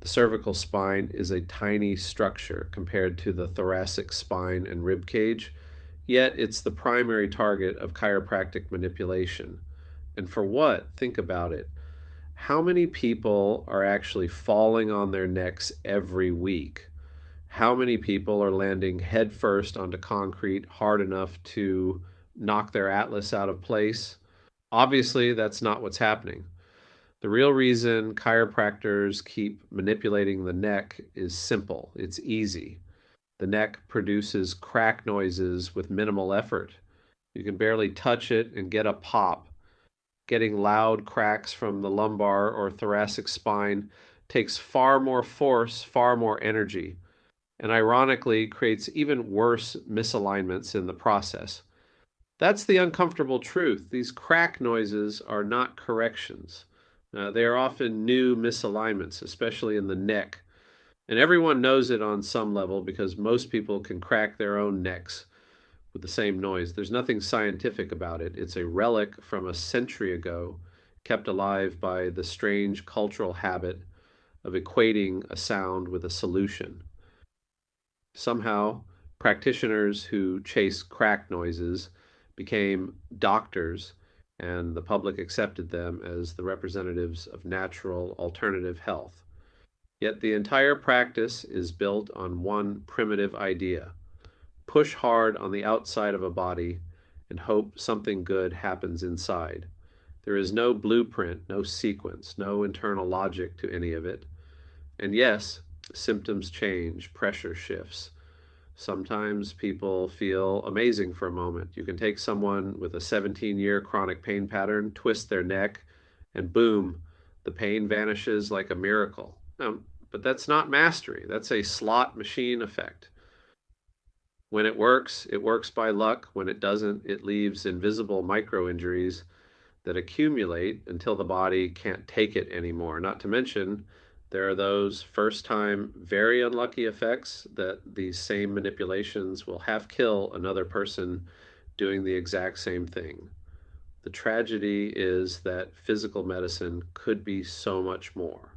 The cervical spine is a tiny structure compared to the thoracic spine and rib cage, yet it's the primary target of chiropractic manipulation. And for what? Think about it. How many people are actually falling on their necks every week? How many people are landing headfirst onto concrete hard enough to knock their atlas out of place? Obviously, that's not what's happening. The real reason chiropractors keep manipulating the neck is simple. It's easy. The neck produces crack noises with minimal effort. You can barely touch it and get a pop. Getting loud cracks from the lumbar or thoracic spine takes far more force, far more energy, and ironically creates even worse misalignments in the process. That's the uncomfortable truth. These crack noises are not corrections. They are often new misalignments, especially in the neck. And everyone knows it on some level because most people can crack their own necks with the same noise. There's nothing scientific about it. It's a relic from a century ago, kept alive by the strange cultural habit of equating a sound with a solution. Somehow, practitioners who chase crack noises became doctors, and the public accepted them as the representatives of natural alternative health. Yet the entire practice is built on one primitive idea: push hard on the outside of a body and hope something good happens inside. There is no blueprint, no sequence, no internal logic to any of it. And yes, symptoms change, pressure shifts. Sometimes people feel amazing for a moment. You can take someone with a 17-year chronic pain pattern, twist their neck, and boom, the pain vanishes like a miracle. But that's not mastery. That's a slot machine effect. When it works by luck. When it doesn't, it leaves invisible micro injuries that accumulate until the body can't take it anymore. Not to mention, there are those first time, very unlucky effects that these same manipulations will half kill another person doing the exact same thing. The tragedy is that physical medicine could be so much more.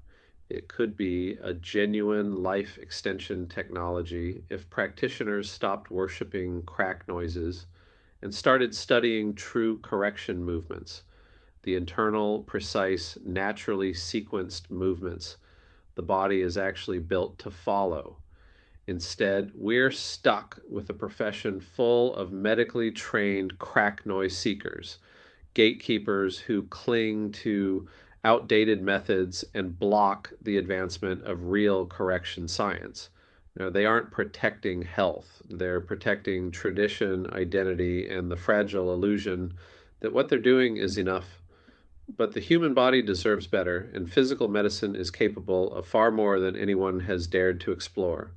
It could be a genuine life extension technology if practitioners stopped worshiping crack noises and started studying true correction movements, the internal, precise, naturally sequenced movements the body is actually built to follow. Instead, we're stuck with a profession full of medically trained crack noise seekers, gatekeepers who cling to outdated methods and block the advancement of real correction science. They aren't protecting health, they're protecting tradition, identity, and the fragile illusion that what they're doing is enough. But the human body deserves better, and physical medicine is capable of far more than anyone has dared to explore.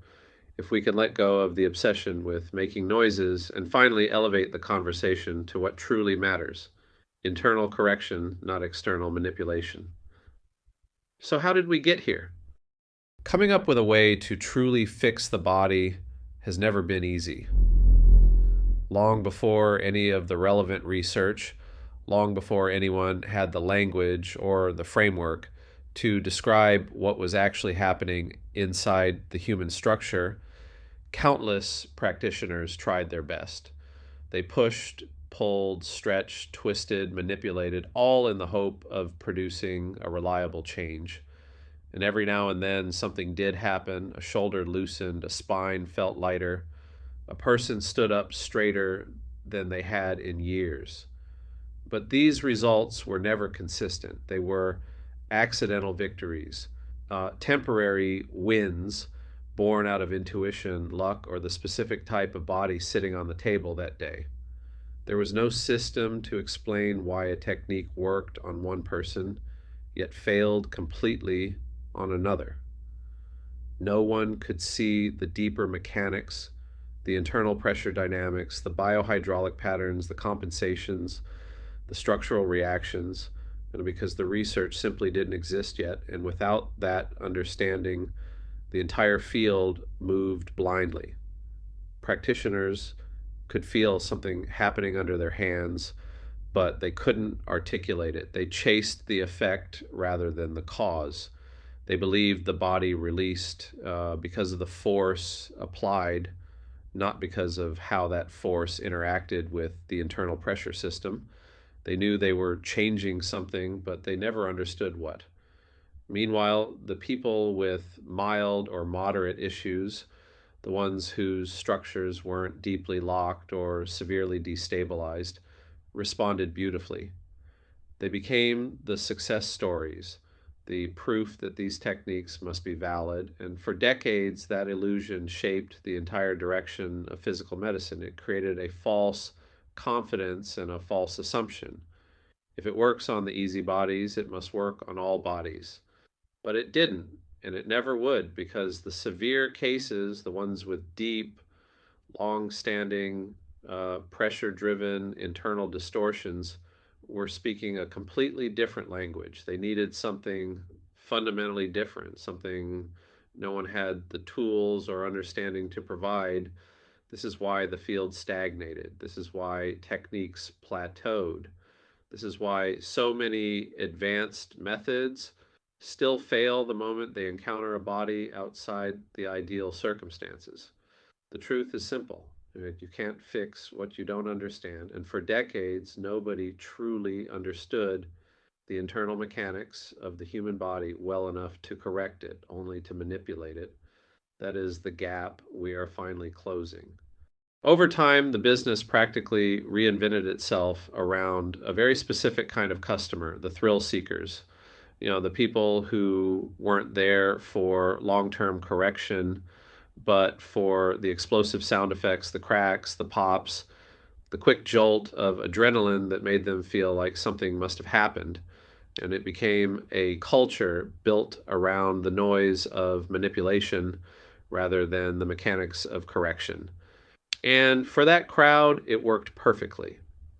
If we can let go of the obsession with making noises and finally elevate the conversation to what truly matters: internal correction, not external manipulation. So, how did we get here? Coming up with a way to truly fix the body has never been easy. Long before any of the relevant research, long before anyone had the language or the framework to describe what was actually happening inside the human structure, countless practitioners tried their best. They pushed, pulled, stretched, twisted, manipulated, all in the hope of producing a reliable change. And every now and then something did happen. A shoulder loosened, a spine felt lighter, a person stood up straighter than they had in years. But these results were never consistent. They were accidental victories, temporary wins born out of intuition, luck, or the specific type of body sitting on the table that day. There was no system to explain why a technique worked on one person, yet failed completely on another. No one could see the deeper mechanics, the internal pressure dynamics, the biohydraulic patterns, the compensations, the structural reactions, because the research simply didn't exist yet. And without that understanding, the entire field moved blindly. Practitioners could feel something happening under their hands, but they couldn't articulate it. They chased the effect rather than the cause. They believed the body released because of the force applied, not because of how that force interacted with the internal pressure system. They knew they were changing something, but they never understood what. Meanwhile, the people with mild or moderate issues, the ones whose structures weren't deeply locked or severely destabilized, responded beautifully. They became the success stories, the proof that these techniques must be valid. And for decades, that illusion shaped the entire direction of physical medicine. It created a false confidence and a false assumption. If it works on the easy bodies, it must work on all bodies. But it didn't, and it never would, because the severe cases, the ones with deep, long standing, pressure driven internal distortions, were speaking a completely different language. They needed something fundamentally different, something no one had the tools or understanding to provide. This is why the field stagnated. This is why techniques plateaued. This is why so many advanced methods still fail the moment they encounter a body outside the ideal circumstances. The truth is simple. You can't fix what you don't understand. And for decades, nobody truly understood the internal mechanics of the human body well enough to correct it, only to manipulate it. That is the gap we are finally closing. Over time, the business practically reinvented itself around a very specific kind of customer, the thrill seekers. The people who weren't there for long-term correction, but for the explosive sound effects, the cracks, the pops, the quick jolt of adrenaline that made them feel like something must have happened. And it became a culture built around the noise of manipulation rather than the mechanics of correction. And for that crowd, it worked perfectly.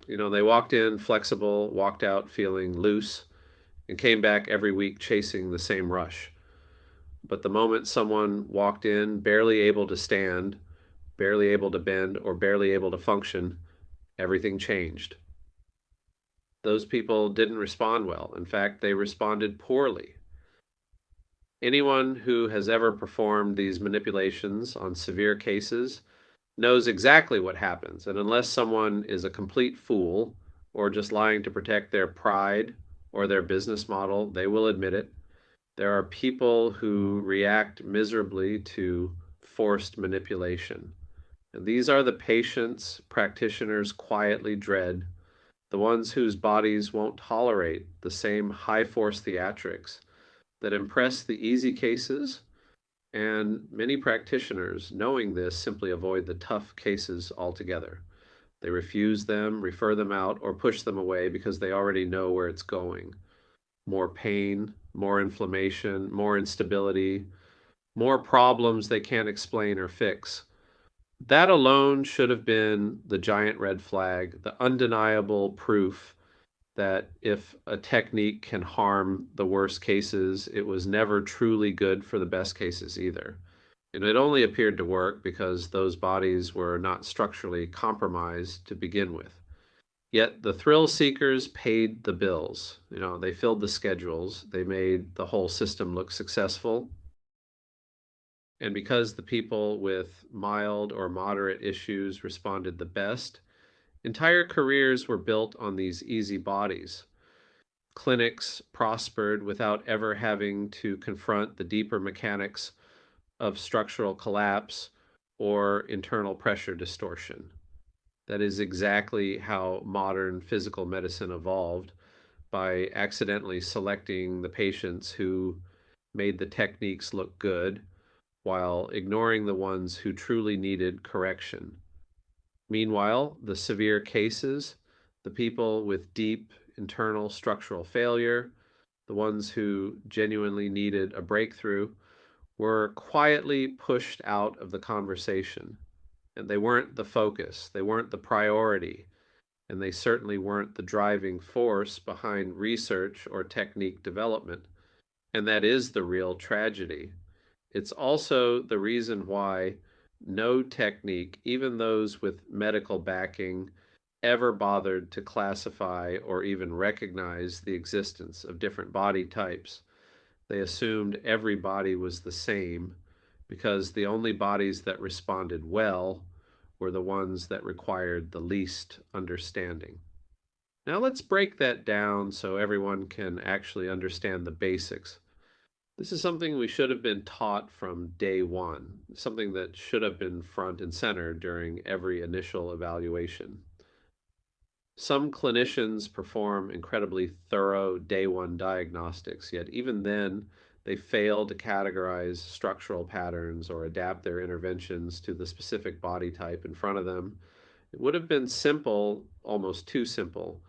They walked in flexible, walked out feeling loose, and came back every week chasing the same rush. But the moment someone walked in barely able to stand, barely able to bend, or barely able to function, everything changed. Those people didn't respond well. In fact, they responded poorly. Anyone who has ever performed these manipulations on severe cases knows exactly what happens. And unless someone is a complete fool or just lying to protect their pride or their business model, they will admit it. There are people who react miserably to forced manipulation. And these are the patients practitioners quietly dread, the ones whose bodies won't tolerate the same high force theatrics that impress the easy cases. And many practitioners, knowing this, simply avoid the tough cases altogether. They refuse them, refer them out, or push them away because they already know where it's going. More pain, more inflammation, more instability, more problems they can't explain or fix. That alone should have been the giant red flag, the undeniable proof that if a technique can harm the worst cases, it was never truly good for the best cases either. And it only appeared to work because those bodies were not structurally compromised to begin with. Yet the thrill seekers paid the bills. They filled the schedules, they made the whole system look successful. And because the people with mild or moderate issues responded the best, entire careers were built on these easy bodies. Clinics prospered without ever having to confront the deeper mechanics of structural collapse or internal pressure distortion. That is exactly how modern physical medicine evolved, by accidentally selecting the patients who made the techniques look good while ignoring the ones who truly needed correction. Meanwhile, the severe cases, the people with deep internal structural failure, the ones who genuinely needed a breakthrough, were quietly pushed out of the conversation. And they weren't the focus, they weren't the priority, and they certainly weren't the driving force behind research or technique development. And that is the real tragedy. It's also the reason why no technique, even those with medical backing, ever bothered to classify or even recognize the existence of different body types. They assumed every body was the same because the only bodies that responded well were the ones that required the least understanding. Now let's break that down so everyone can actually understand the basics. This is something we should have been taught from day one, something that should have been front and center during every initial evaluation. Some clinicians perform incredibly thorough day one diagnostics, yet even then, they fail to categorize structural patterns or adapt their interventions to the specific body type in front of them. It would have been simple, almost too simple,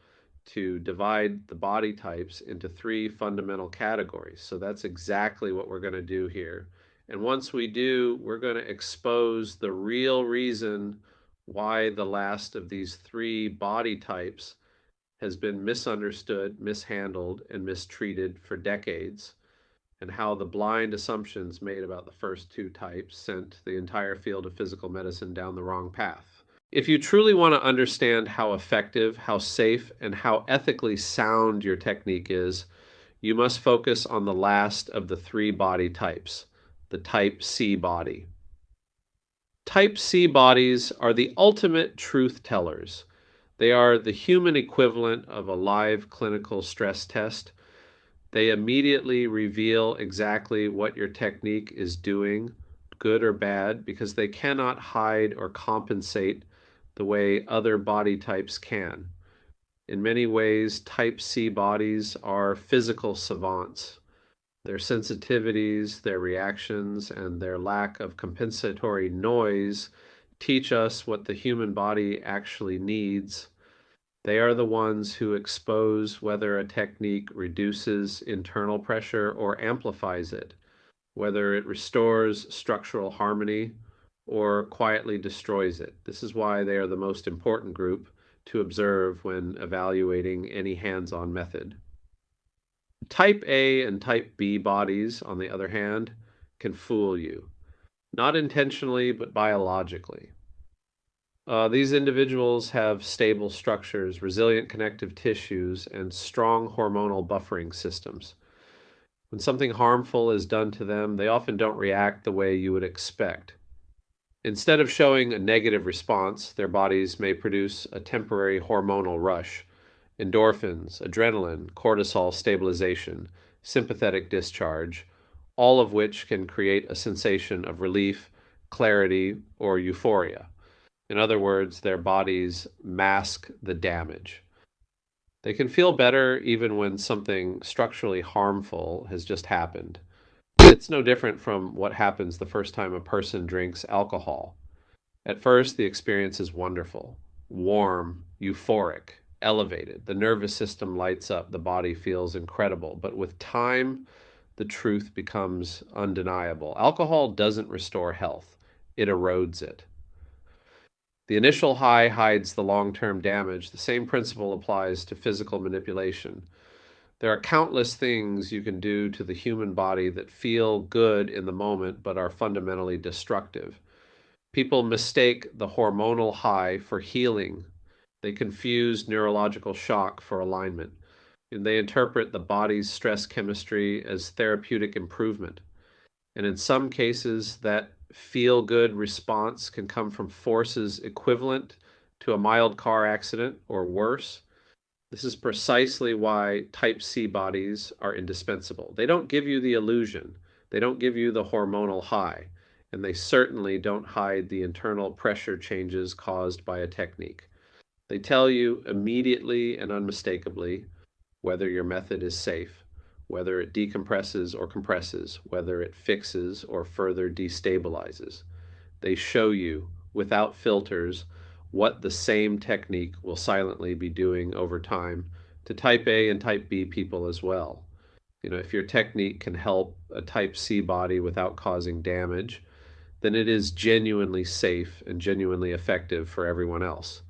to divide the body types into three fundamental categories. So that's exactly what we're going to do here. And once we do, we're going to expose the real reason why the last of these three body types has been misunderstood, mishandled, and mistreated for decades, and how the blind assumptions made about the first two types sent the entire field of physical medicine down the wrong path. If you truly want to understand how effective, how safe, and how ethically sound your technique is, you must focus on the last of the three body types, the type C body. Type C bodies are the ultimate truth tellers. They are the human equivalent of a live clinical stress test. They immediately reveal exactly what your technique is doing, good or bad, because they cannot hide or compensate the way other body types can. In many ways, type C bodies are physical savants. Their sensitivities, their reactions, and their lack of compensatory noise teach us what the human body actually needs. They are the ones who expose whether a technique reduces internal pressure or amplifies it, whether it restores structural harmony or quietly destroys it. This is why they are the most important group to observe when evaluating any hands-on method. Type A and type B bodies, on the other hand, can fool you, not intentionally, but biologically. These individuals have stable structures, resilient connective tissues, and strong hormonal buffering systems. When something harmful is done to them, they often don't react the way you would expect. Instead of showing a negative response, their bodies may produce a temporary hormonal rush, endorphins, adrenaline, cortisol stabilization, sympathetic discharge, all of which can create a sensation of relief, clarity, or euphoria. In other words, their bodies mask the damage. They can feel better even when something structurally harmful has just happened. It's no different from what happens the first time a person drinks alcohol. At first, the experience is wonderful, warm, euphoric, elevated. The nervous system lights up, the body feels incredible. But with time, the truth becomes undeniable. Alcohol doesn't restore health, it erodes it. The initial high hides the long-term damage. The same principle applies to physical manipulation. There are countless things you can do to the human body that feel good in the moment but are fundamentally destructive. People mistake the hormonal high for healing. They confuse neurological shock for alignment, and they interpret the body's stress chemistry as therapeutic improvement. And in some cases, that feel good response can come from forces equivalent to a mild car accident or worse. This is precisely why type C bodies are indispensable. They don't give you the illusion, they don't give you the hormonal high, and they certainly don't hide the internal pressure changes caused by a technique. They tell you immediately and unmistakably whether your method is safe, whether it decompresses or compresses, whether it fixes or further destabilizes. They show you, without filters, what the same technique will silently be doing over time to type A and type B people as well. If your technique can help a type C body without causing damage, then it is genuinely safe and genuinely effective for everyone else.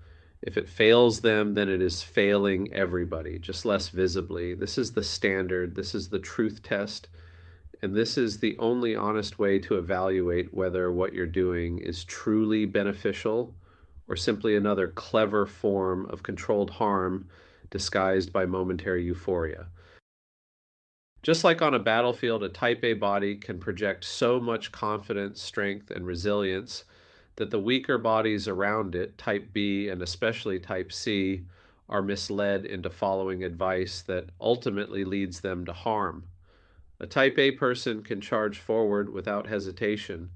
If it fails them, then it is failing everybody, just less visibly. This is the standard, this is the truth test, and this is the only honest way to evaluate whether what you're doing is truly beneficial or simply another clever form of controlled harm disguised by momentary euphoria. Just like on a battlefield, a type A body can project so much confidence, strength, and resilience that the weaker bodies around it, type B and especially type C, are misled into following advice that ultimately leads them to harm. A type A person can charge forward without hesitation,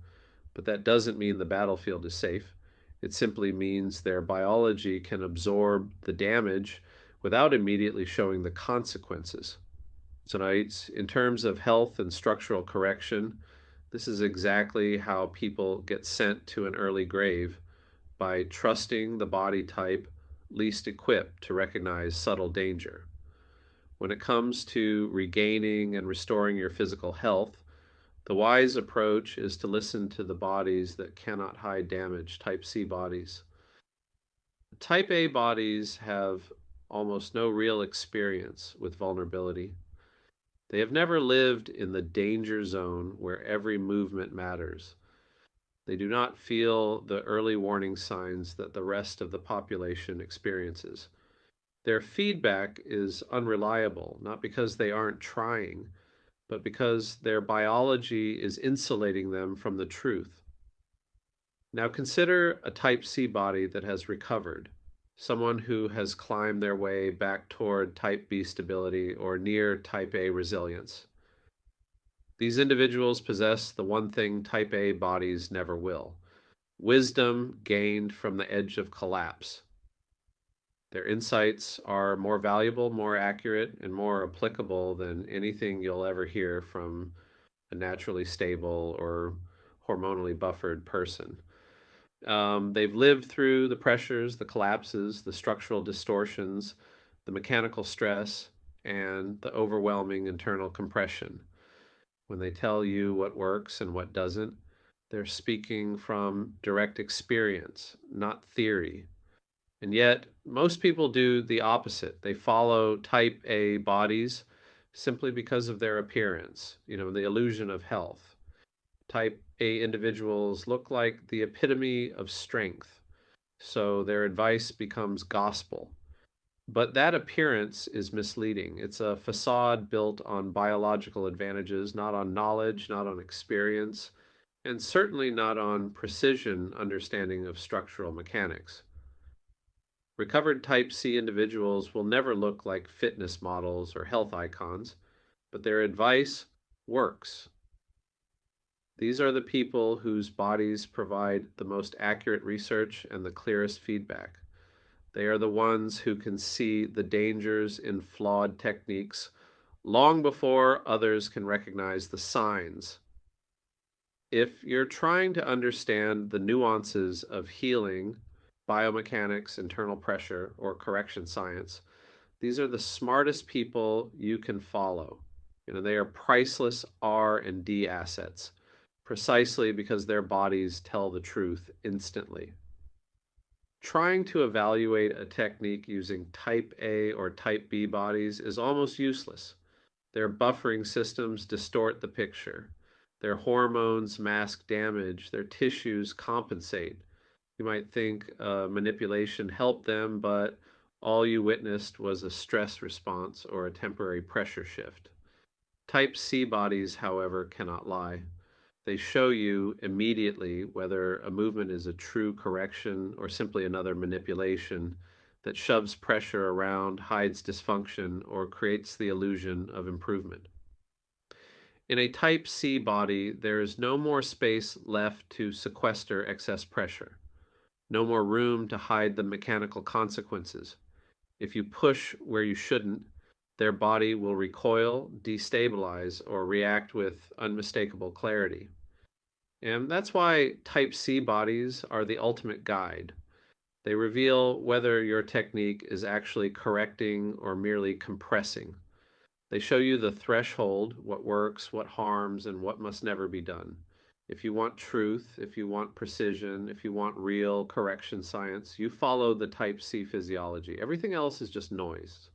but that doesn't mean the battlefield is safe. It simply means their biology can absorb the damage without immediately showing the consequences. Tonight, in terms of health and structural correction, this is exactly how people get sent to an early grave, by trusting the body type least equipped to recognize subtle danger. When it comes to regaining and restoring your physical health, the wise approach is to listen to the bodies that cannot hide damage, type C bodies. Type A bodies have almost no real experience with vulnerability. They have never lived in the danger zone where every movement matters. They do not feel the early warning signs that the rest of the population experiences. Their feedback is unreliable, not because they aren't trying, but because their biology is insulating them from the truth. Now consider a type C body that has recovered, someone who has climbed their way back toward type B stability or near type A resilience. These individuals possess the one thing type A bodies never will: wisdom gained from the edge of collapse. Their insights are more valuable, more accurate, and more applicable than anything you'll ever hear from a naturally stable or hormonally buffered person. They've lived through the pressures, the collapses, the structural distortions, the mechanical stress, and the overwhelming internal compression. When they tell you what works and what doesn't, They're speaking from direct experience, not theory. And yet, most people do the opposite. They follow type A bodies simply because of their appearance, the illusion of health. Type A individuals look like the epitome of strength, so their advice becomes gospel. But that appearance is misleading. It's a facade built on biological advantages, not on knowledge, not on experience, and certainly not on precision understanding of structural mechanics. Recovered type C individuals will never look like fitness models or health icons, but their advice works. These are the people whose bodies provide the most accurate research and the clearest feedback. They are the ones who can see the dangers in flawed techniques long before others can recognize the signs. If you're trying to understand the nuances of healing, biomechanics, internal pressure, or correction science, these are the smartest people you can follow. They are priceless R&D assets, precisely because their bodies tell the truth instantly. Trying to evaluate a technique using type A or type B bodies is almost useless. Their buffering systems distort the picture. Their hormones mask damage. Their tissues compensate. You might think manipulation helped them, but all you witnessed was a stress response or a temporary pressure shift. Type C bodies, however, cannot lie. They show you immediately whether a movement is a true correction or simply another manipulation that shoves pressure around, hides dysfunction, or creates the illusion of improvement. In a type C body, there is no more space left to sequester excess pressure, no more room to hide the mechanical consequences. If you push where you shouldn't, their body will recoil, destabilize, or react with unmistakable clarity. And that's why type C bodies are the ultimate guide. They reveal whether your technique is actually correcting or merely compressing. They show you the threshold, what works, what harms, and what must never be done. If you want truth, if you want precision, if you want real correction science, you follow the type C physiology. Everything else is just noise.